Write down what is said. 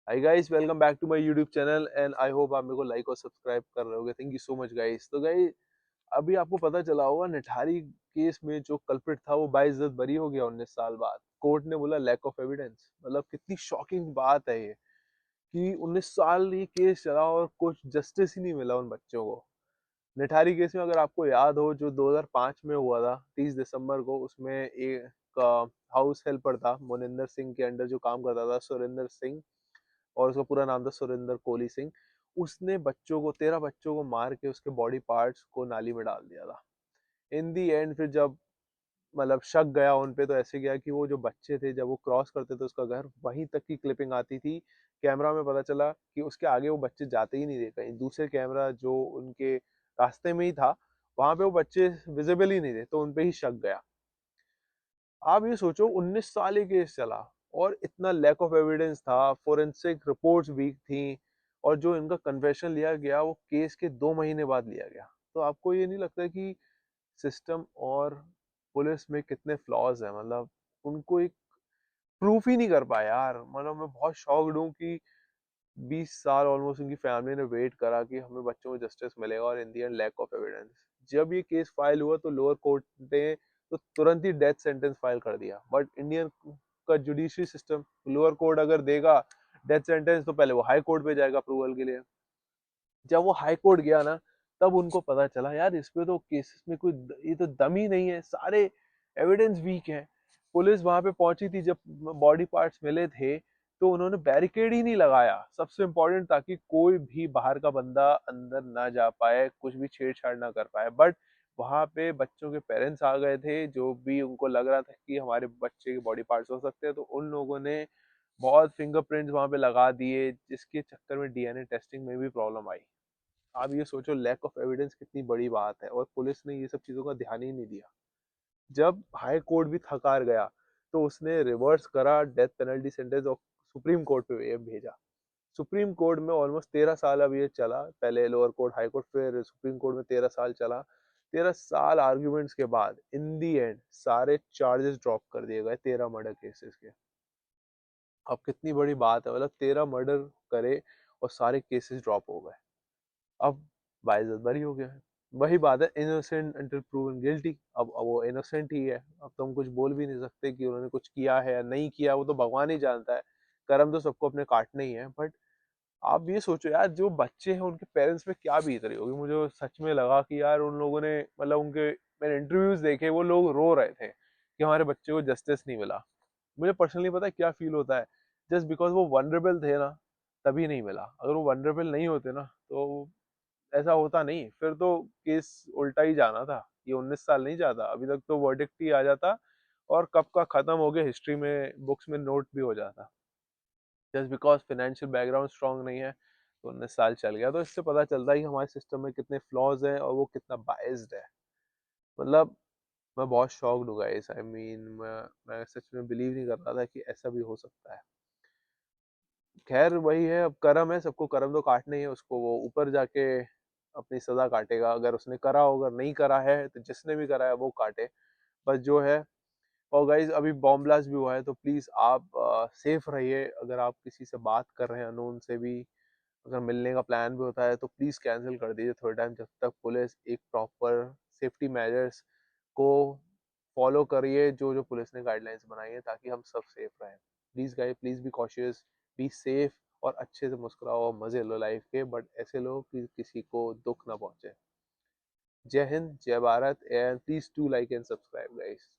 Hi guys, welcome back to my YouTube channel and I hope आप मेरे को like और सब्सक्राइब कर रहे होगे। Thank you so much guys. तो गाइस, अभी आपको पता चला होगा निठारी केस में जो कल्प्रिट था वो बाइज्जत बरी हो गया 19 साल बाद। कोर्ट ने बोला लैक ऑफ एविडेंस। मतलब कितनी शॉकिंग बात है ये कि 19 साल ये केस चला और कुछ जस्टिस ही नहीं मिला उन बच्चों को। निठारी केस में अगर आपको याद हो, जो 2005 में हुआ था 30 दिसंबर को, उसमें एक हाउस हेल्पर था मोनिंदर सिंह के अंडर जो काम करता था, सुरेंद्र सिंह, और उसका पूरा नाम था सुरेंद्र कोहली सिंह। उसने बच्चों को 13 बच्चों को मार के उसके बॉडी पार्ट्स को नाली में डाल दिया था। इन दी एंड फिर जब मतलब शक गया उन पे, तो ऐसे गया कि वो जो बच्चे थे जब वो क्रॉस करते थे उसका घर, वहीं तक की क्लिपिंग आती थी। कैमरा में पता चला कि उसके आगे वो बच्चे जाते ही नहीं थे, कहीं दूसरे कैमरा जो उनके रास्ते में ही था वहां पे वो बच्चे विजिबल ही नहीं थे, तो उन पे ही शक गया। आप ये सोचो, 19 साल ये केस चला और इतना लैक ऑफ एविडेंस था, फोरेंसिक रिपोर्ट्स वीक थी, और जो इनका कन्फेशन लिया गया वो केस के 2 महीने बाद लिया गया। तो आपको ये नहीं लगता कि सिस्टम और पुलिस में कितने फ्लॉज हैं? मतलब उनको एक प्रूफ ही नहीं कर पाया यार। मतलब मैं बहुत शॉक्ड हूँ कि 20 साल ऑलमोस्ट उनकी फैमिली ने वेट करा कि हमें बच्चों को जस्टिस मिलेगा, और इन दी एंड लैक ऑफ एविडेंस। जब ये केस फाइल हुआ तो लोअर कोर्ट ने तो तुरंत ही डेथ सेंटेंस फाइल कर दिया, बट इंडियन का जुडिशरी सिस्टम, लोअर कोर्ट अगर देगा डेथ सेंटेंस तो पहले वो हाई कोर्ट पे जाएगा अप्रूवल के लिए। जब वो हाई कोर्ट गया ना, तब उनको पता चला यार इसमें तो केसेस में कोई ये तो दम ही नहीं है, सारे एविडेंस वीक हैं। पुलिस वहां पे पहुंची थी जब बॉडी पार्ट्स मिले थे, तो उन्होंने बैरिकेड ही नहीं लगाया, सबसे इम्पोर्टेंट, ताकि कोई भी बाहर का बंदा अंदर ना जा पाए, कुछ भी छेड़छाड़ ना कर पाए। बट वहां पे बच्चों के पेरेंट्स आ गए थे, जो भी उनको लग रहा था कि हमारे बच्चे के बॉडी पार्ट्स हो सकते हैं, तो उन लोगों ने बहुत फिंगरप्रिंट्स वहां पे लगा दिए, जिसके चक्कर में डीएनए टेस्टिंग में भी प्रॉब्लम आई। आप ये सोचो लैक ऑफ एविडेंस कितनी बड़ी बात है, और पुलिस ने ये सब चीजों का ध्यान ही नहीं दिया। जब हाई कोर्ट भी थकार गया तो उसने रिवर्स करा डेथ पेनल्टी सेंटेंस और सुप्रीम कोर्ट पे ये भेजा। सुप्रीम कोर्ट में ऑलमोस्ट 13 साल अब ये चला, पहले लोअर कोर्ट, हाई कोर्ट, फिर सुप्रीम कोर्ट में 13 साल चला। 13 साल आर्ग्यूमेंट्स के बाद इन दी एंड सारे चार्जेस ड्रॉप कर दिए गए 13 मर्डर केसेस के। अब कितनी बड़ी बात है, मतलब 13 मर्डर करे और सारे केसेस ड्रॉप हो गए। अब बाइज्जत बरी हो गया है। वही बात है, इनोसेंट अंटिल प्रूवन गिल्टी। अब वो इनोसेंट ही है, अब तो हम कुछ बोल भी नहीं सकते कि उन्होंने कुछ किया है या नहीं किया, वो तो भगवान ही जानता है। कर्म तो सबको अपने काटने ही है। बट आप ये सोचो यार, जो बच्चे हैं उनके पेरेंट्स पे क्या बीत रही होगी। मुझे सच में लगा कि यार उन लोगों ने, मतलब उनके मैंने इंटरव्यूज देखे, वो लोग रो रहे थे कि हमारे बच्चे को जस्टिस नहीं मिला। मुझे पर्सनली पता है क्या फील होता है, जस्ट बिकॉज वो वनरेबल थे ना, तभी नहीं मिला। अगर वो वनरेबल नहीं होते ना, तो ऐसा होता नहीं, फिर तो केस उल्टा ही जाना था, ये 19 साल नहीं जाता, अभी तक तो वर्डिक्ट ही आ जाता और कब का खत्म हो गया, हिस्ट्री में बुक्स में नोट भी हो जाता। Just because financial background strong नहीं है तो 19 साल चल गया। तो इससे पता चलता है कि हमारे सिस्टम में कितने फ्लॉज हैं और वो कितना बायस्ड है। मतलब मैं बहुत शॉक्ड हूँ गाइस। आई मीन मैं सच में बिलीव नहीं कर रहा था कि ऐसा भी हो सकता है। खैर वही है, अब कर्म है, सबको कर्म तो काटने ही है, उसको वो ऊपर जाके अपनी सजा काटेगा। अगर उसने करा हो, अगर नहीं करा है तो जिसने भी करा है वो काटे, बस जो है। और गाइज, अभी बॉम्ब ब्लास्ट भी हुआ है, तो प्लीज आप सेफ रहिए। अगर आप किसी से बात कर रहे हैं अननोन से भी, अगर मिलने का प्लान भी होता है, तो प्लीज कैंसिल कर दीजिए थोड़े टाइम, जब तक पुलिस एक प्रॉपर सेफ्टी मेजर्स को फॉलो करिए, जो जो पुलिस ने गाइडलाइंस बनाई है, ताकि हम सब सेफ रहें। Please guys, please be cautious, be safe, और अच्छे से मुस्कुराओ और मजे लो लाइफ के, बट ऐसे लो कि किसी को दुख ना पहुंचे। जय हिंद, जय Bharat, and please do like and subscribe guys.